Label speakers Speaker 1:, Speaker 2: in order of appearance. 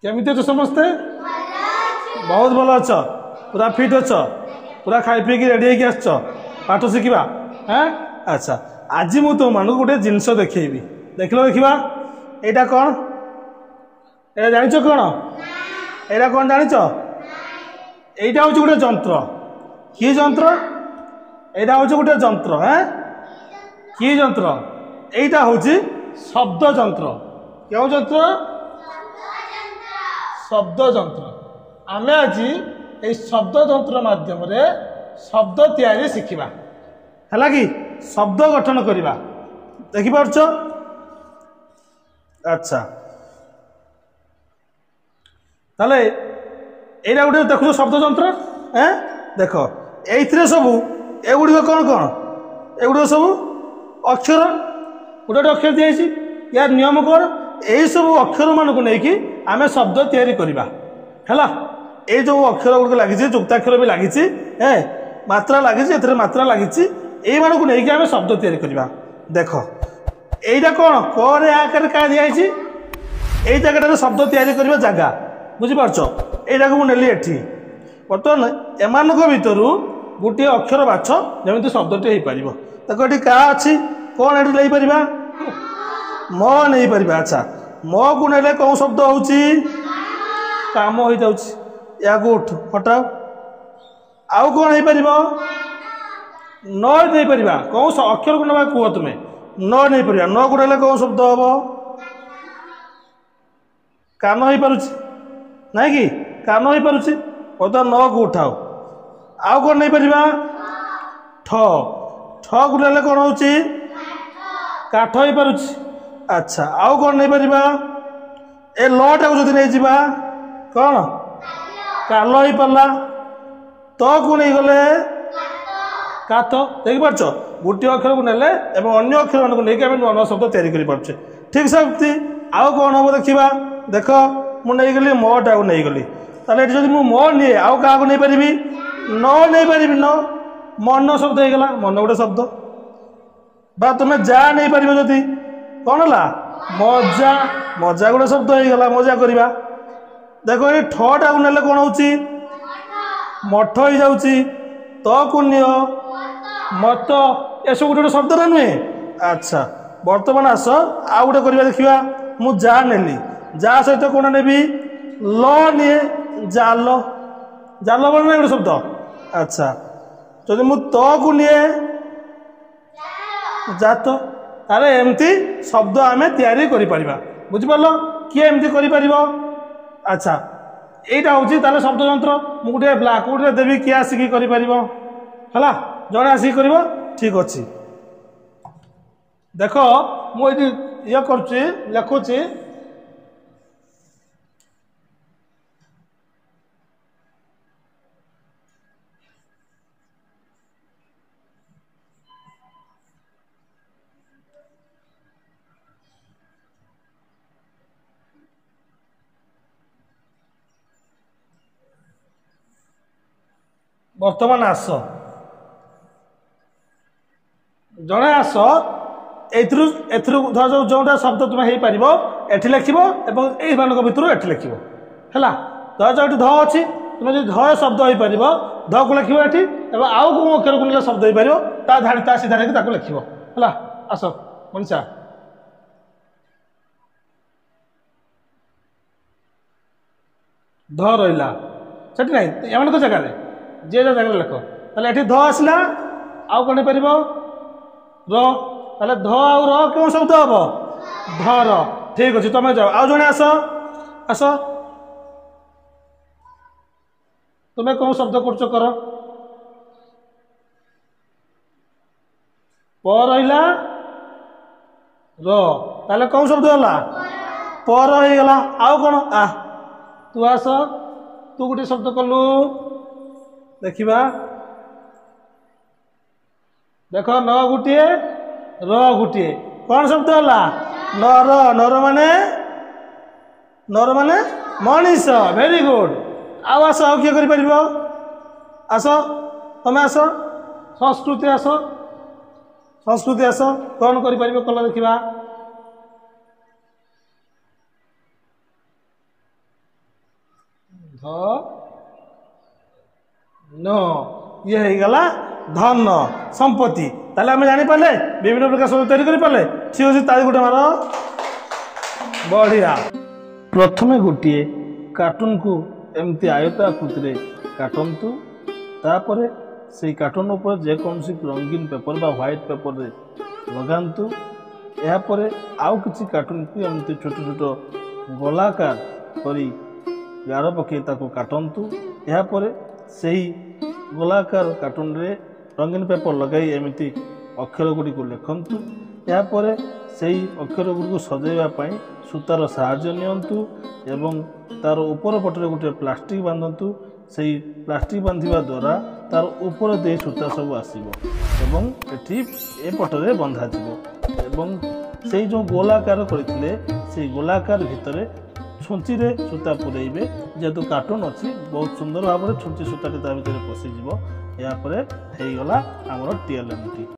Speaker 1: केमिति अछ समस्ते बहुत भल अछ पूरा फिट अछ पूरा खाई पी रेडी होगी आस पाठ शिखा हाँ अच्छा आज मु तुम मान गोटे जिनस देखी देख लो देखा यहाँ कौन ये जान कौन यहाँ कौन जान यहाँ हूँ गोटे जंत्र कि जंत्र यहाँ हूँ गोटे जंत्र हाँ कि जंत्र यहाँ हूँ शब्द जंत्र क्यों जंत्र शब्द जंत्र आमे आज ये शब्द जंत्र माध्यम रे शब्द तैयारी शिखिबा है कि शब्द गठन करवा देखिपार अच्छा ताले एटा गोटे देखो शब्द जंत्र हैं देख ये सब एगुड़ कौन कौन एगुड़ सब अक्षर गोटे गोटे अक्षर दिखाई यार नियम कौन यही सब अक्षर मान को लेकिन आम शब्द तैयारी करवा है ये जो अक्षर गुड़क लगी जुक्ताक्षर भी लगी मात्रा लगी मात्रा लगी यही मानक नहीं आम शब्द तैयारी करवा देख यहीटा कौन करे आकार क्या दिखाई यही जगह शब्द तैयारी करवा जगह बुझीपार यहीटा को मुझे एठी बर्तमान एम भर गोटे अक्षर बाछ जमी शब्दटे हो पार देखो ये क्या अच्छी कौन ये नहीं पार म नहीं पार अच्छा म को नेले कौन शब्द होची काम हो जाउची या उठ हटाओ आउ कौन हो पार न नहीं पार कौन अक्षर को ना कह तुम्हें न नहीं पार न को नेले कौन शब्द हम कान हो पारुची नहीं कि कान हो पारुची बर्तमान न को उठाओ आउ कौन नहीं पार ठ ठ को नेले कौन होची काठ हो पारुची अच्छा आउ कौन नहीं पार ए लटा को नहीं जावा कौन काल हो पारा तो को नहीं गले कात देखिपार गोटे अक्षर को नेले अन्य अक्षर मान को लेकिन नुआ नुआ शब्द तैयारी कर ठीक से आउ कौन हम देखा देख मुझे गली मटा को नहीं गली ताले जब मुझे निए आउ क्या नहीं पारि न नहीं पारि न मन शब्द हो गला मन गोटे शब्द बा तुम्हें जा नहीं पार जदि कौन है मजा मजा गोटे शब्द हो गला मजा करवा देखो ये ठटा को नेले कौन होची मठ हो जाऊँगी तो को नियो मत ये सब गोटे शब्द ना नुहे अच्छा बर्तमान आस आउ गोटे करवा देखा मुझे जा नेली जा सहित कौन नेबी ल निए जाल जाल बोल ना गोटे शब्द अच्छा जदि मु तो को निए जात तारे एमती शब्द आम तैयारी कर बुझिपार किए एमती कर अच्छा यहीटा हूँ ताले शब्द जंत्र मुझे गोटे ब्लाकबोर्ड देवी किए आसिक कर जड़े आसिक कर ठीक अच्छे देख मुझे ये करुच्ची लिखुची बर्तमान आस जड़े आस धर जोटा शब्द तुम हो पार एटी लिख भर एटी लिख है धर जो ध अच्छी तुम जो ध शब्द हो पार ध को लिख ये आउ कौन अक्षर को शब्द हो पार ता धाड़ी ता सीधा लिख है आस मनीषा ध रहा से ना एम जगह जे जगह लिख ताले ध आसला आउ कौन पार रे ध आउ र क्यों शब्द हम धर ठीक अच्छे तुम जाओ आउ जड़े आस आस तुम्हें कौन शब्द कर प रहा रे कौन शब्द है पर हो गला आउ कौन आ तू आस तू गोटे शब्द कलु देखा देख न गोटे र गोटे कौन शब्द है नर नर माने मनीष वेरी गुड आउ आस आउ किए कर आस तुम आस संस्कृति आस कौन कर देखा ଧ ন ଇଏ ହେଇଗଲା ଧନ ସମ୍ପତ୍ତି। ତାହେଲେ ଆମେ ଜାଣିପାରିଲେ ବିଭିନ୍ନ ପ୍ରକାର ଶବ୍ଦ ତିଆରି କରିପାରିଲେ। ଠିକ ଅଛି, ତାରି ଗୋଟେ ମାର। ବଢିଆ। ପ୍ରଥମେ ଗୋଟିଏ କାର୍ଟୁନକୁ ଏମିତି ଆୟତ ଆକୃତିରେ କାଟନ୍ତୁ। ତାପରେ ସେଇ କାର୍ଟୁନ ଉପରେ ଯେକୌଣସି ରଙ୍ଗୀନ ପେପର ବା ହ୍ୱାଇଟ୍ ପେପରରେ ଲଗାନ୍ତୁ। ଏହାପରେ ଆଉ କିଛି କାର୍ଟୁନକୁ ଏମିତି ଛୋଟ ଛୋଟ ଗୋଲାକାର କରି ଗାର ପକାଇ ତାକୁ କାଟନ୍ତୁ। ଏହାପରେ ସେହି ଗୋଲାକାର କାର୍ଟୁନରେ ରଙ୍ଗୀନ ପେପର ଲଗାଇ ଏମିତି ଅକ୍ଷର ଗୁଡ଼ିକୁ ଲେଖନ୍ତୁ। ଏହାପରେ ସେହି ଅକ୍ଷର ଗୁଡ଼ିକୁ ସଜାଇବା ପାଇଁ ସୂତାର ସାହାଯ୍ୟ ନିଅନ୍ତୁ ଏବଂ ତାର ଉପର ପଟରେ ଗୋଟିଏ ପ୍ଲାଷ୍ଟିକ ବାନ୍ଧନ୍ତୁ। ସେହି ପ୍ଲାଷ୍ଟିକ ବାନ୍ଧିବା ଦ୍ୱାରା ତାର ଉପର ଦେଇ ସୂତା ସବୁ ଆସିବ ଏବଂ ଏଠି ଏ ପଟରେ ବନ୍ଧାଯିବ ଏବଂ ସେଇ ଯେଉଁ ଗୋଲାକାର କରିଥିଲେ ସେଇ ଗୋଲାକାର ଭିତରେ ଛୁଞ୍ଚିରେ ସୂତା ପୁରେଇବେ। ଯେହେତୁ କାର୍ଟୁନ ଅଛି ବହୁତ ସୁନ୍ଦର ଭାବରେ ଛୁଞ୍ଚି ସୂତାଟି ତା ଭିତରେ ପଶିଯିବ। ଏହାପରେ ହେଇଗଲା ଆମର TLMT।